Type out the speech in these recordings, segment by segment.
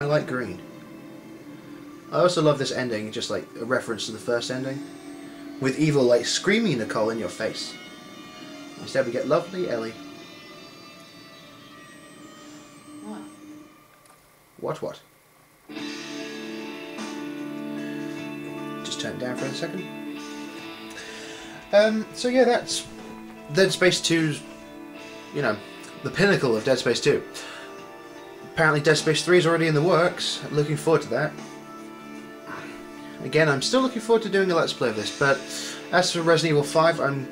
I like green. I also love this ending, just like a reference to the first ending, with evil like screaming Nicole in your face. Instead we get lovely Ellie. What? Just turn it down for a second. So yeah, that's Dead Space 2's, you know, the pinnacle of Dead Space 2. Apparently Dead Space 3 is already in the works. I'm looking forward to that. Again, I'm still looking forward to doing a Let's Play of this, but as for Resident Evil 5,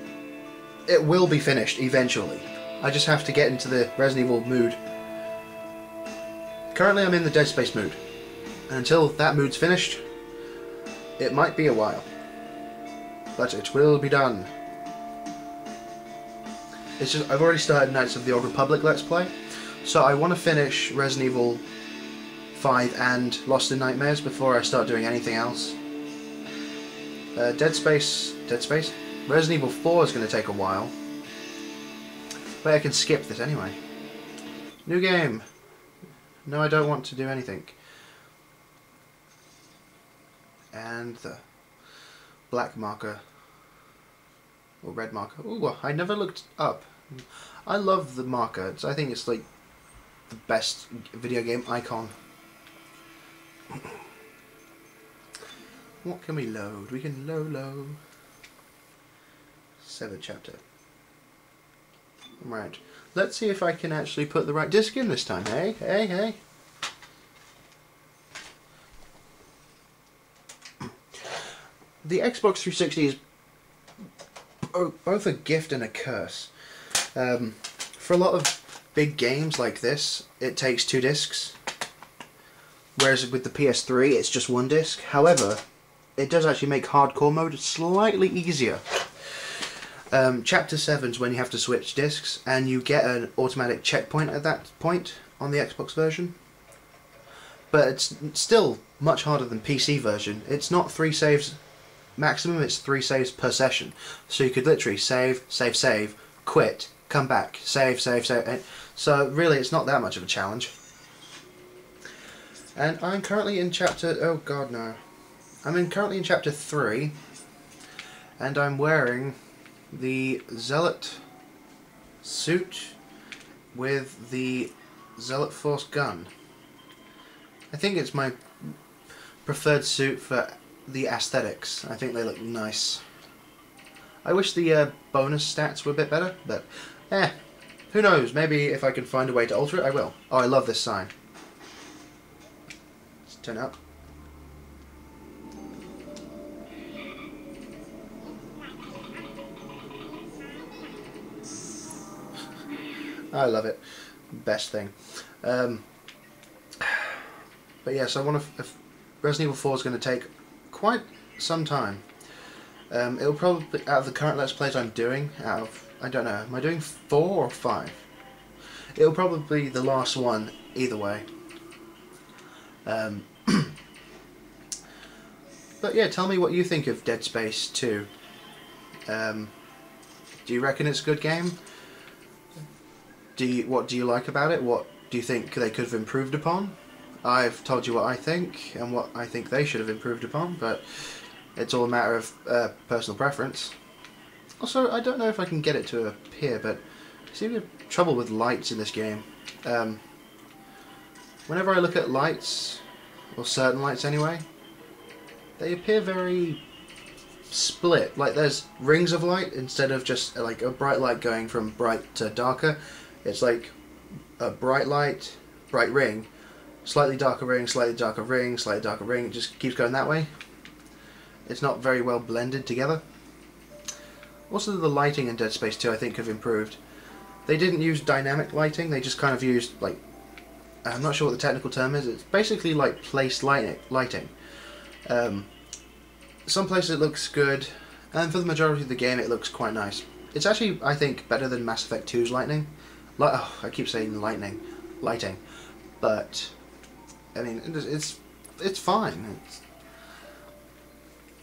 it will be finished eventually. I just have to get into the Resident Evil mood. Currently I'm in the Dead Space mood. And until that mood's finished, it might be a while. But it will be done. It's just, I've already started Knights of the Old Republic Let's Play, so I want to finish Resident Evil 5 and Lost in Nightmares before I start doing anything else. Dead Space? Resident Evil 4 is going to take a while. But I can skip this anyway. New game. No, I don't want to do anything. And the black marker. Or red marker. Ooh, I never looked up. I love the marker. I think it's like the best video game icon. What can we load? We can load. 7th chapter. Right. Let's see if I can actually put the right disc in this time. Hey. The Xbox 360 is both a gift and a curse. For a lot of big games like this, it takes 2 discs. Whereas with the PS3, it's just 1 disc. However, it does actually make hardcore mode slightly easier. Chapter 7 is when you have to switch discs, and you get an automatic checkpoint at that point on the Xbox version. But it's still much harder than PC version. It's not 3 saves maximum, it's 3 saves per session. So you could literally save, quit, come back, save. So really it's not that much of a challenge. And I'm currently in chapter... oh god no. Currently in chapter 3, and I'm wearing the Zealot suit with the Zealot Force gun. I think it's my preferred suit for the aesthetics. I think they look nice. I wish the bonus stats were a bit better, but who knows, maybe if I can find a way to alter it I will. Oh, I love this sign. Let's turn it up. I love it. Best thing. But yes, I want to. Resident Evil 4 is going to take quite some time. It'll probably, out of the current Let's Plays I'm doing, I don't know, am I doing 4 or 5? It'll probably be the last one either way. But yeah, tell me what you think of Dead Space 2. Do you reckon it's a good game? What do you like about it? What do you think they could have improved upon? I've told you what I think and what I think they should have improved upon, but it's all a matter of personal preference. Also, I don't know if I can get it to appear, but I seem to have trouble with lights in this game. Whenever I look at lights, or certain lights anyway, they appear very split. Like there's rings of light instead of just like a bright light going from bright to darker. It's like a bright light, bright ring, slightly darker ring, slightly darker ring, slightly darker ring. It just keeps going that way. It's not very well blended together. Also, the lighting in Dead Space 2 I think have improved. They didn't use dynamic lighting, they just kind of used, like, I'm not sure what the technical term is, it's basically like place lighting. Some places it looks good, and for the majority of the game it looks quite nice. It's actually, I think, better than Mass Effect 2's lighting. I keep saying lighting, but I mean it's fine.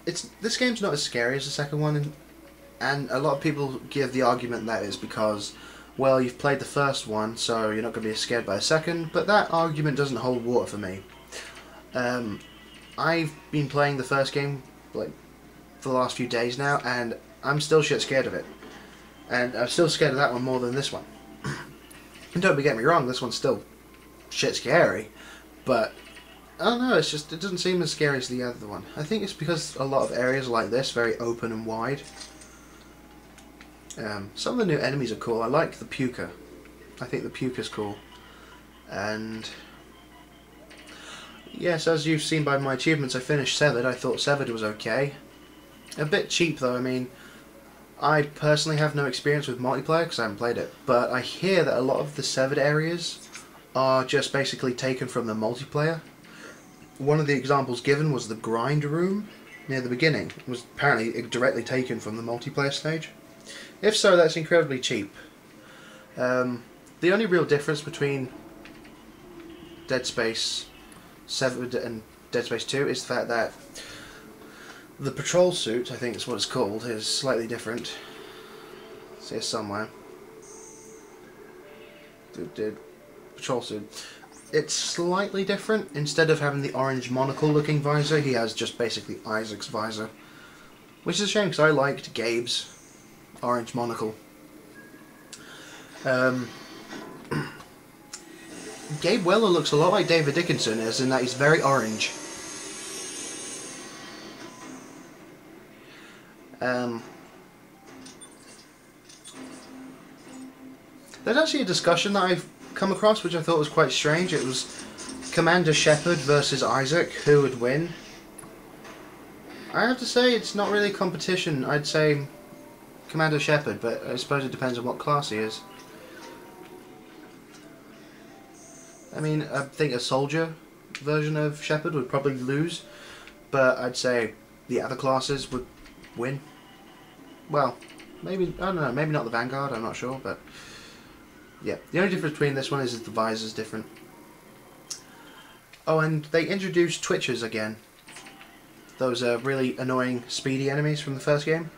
This game's not as scary as the second one, and a lot of people give the argument that it's because well, you've played the first one, so you're not going to be scared by a second, but that argument doesn't hold water for me. I've been playing the first game like for the last few days now, and I'm still shit scared of it. And I'm still scared of that one more than this one. And don't get me wrong, this one's still shit scary, but I don't know, it doesn't seem as scary as the other one. I think it's because a lot of areas like this, very open and wide. Some of the new enemies are cool. I like the puka. I think the puka's cool. And yes, as you've seen by my achievements, I finished Severed. I thought Severed was okay. A bit cheap though, I mean, I personally have no experience with multiplayer because I haven't played it, but I hear that a lot of the Severed areas are just basically taken from the multiplayer. One of the examples given was the grind room near the beginning. It was apparently directly taken from the multiplayer stage. If so, that's incredibly cheap. The only real difference between Dead Space 7 and Dead Space 2 is the fact that the patrol suit, I think is what it's called, is slightly different. It's here somewhere. Patrol suit. It's slightly different. Instead of having the orange monocle looking visor, he has just basically Isaac's visor. Which is a shame because I liked Gabe's orange monocle. Gabe Weller looks a lot like David Dickinson, as in that he's very orange. There's actually a discussion that I've come across which I thought was quite strange. It was Commander Shepard versus Isaac, who would win? I have to say it's not really a competition. I'd say Commander Shepard, but I suppose it depends on what class he is. I mean, I think a soldier version of Shepard would probably lose, but I'd say the other classes would win. Well, maybe, I don't know, maybe not the Vanguard, I'm not sure, but yeah. The only difference between this one is the visor's different. Oh, and they introduced Twitchers again. Those really annoying speedy enemies from the first game.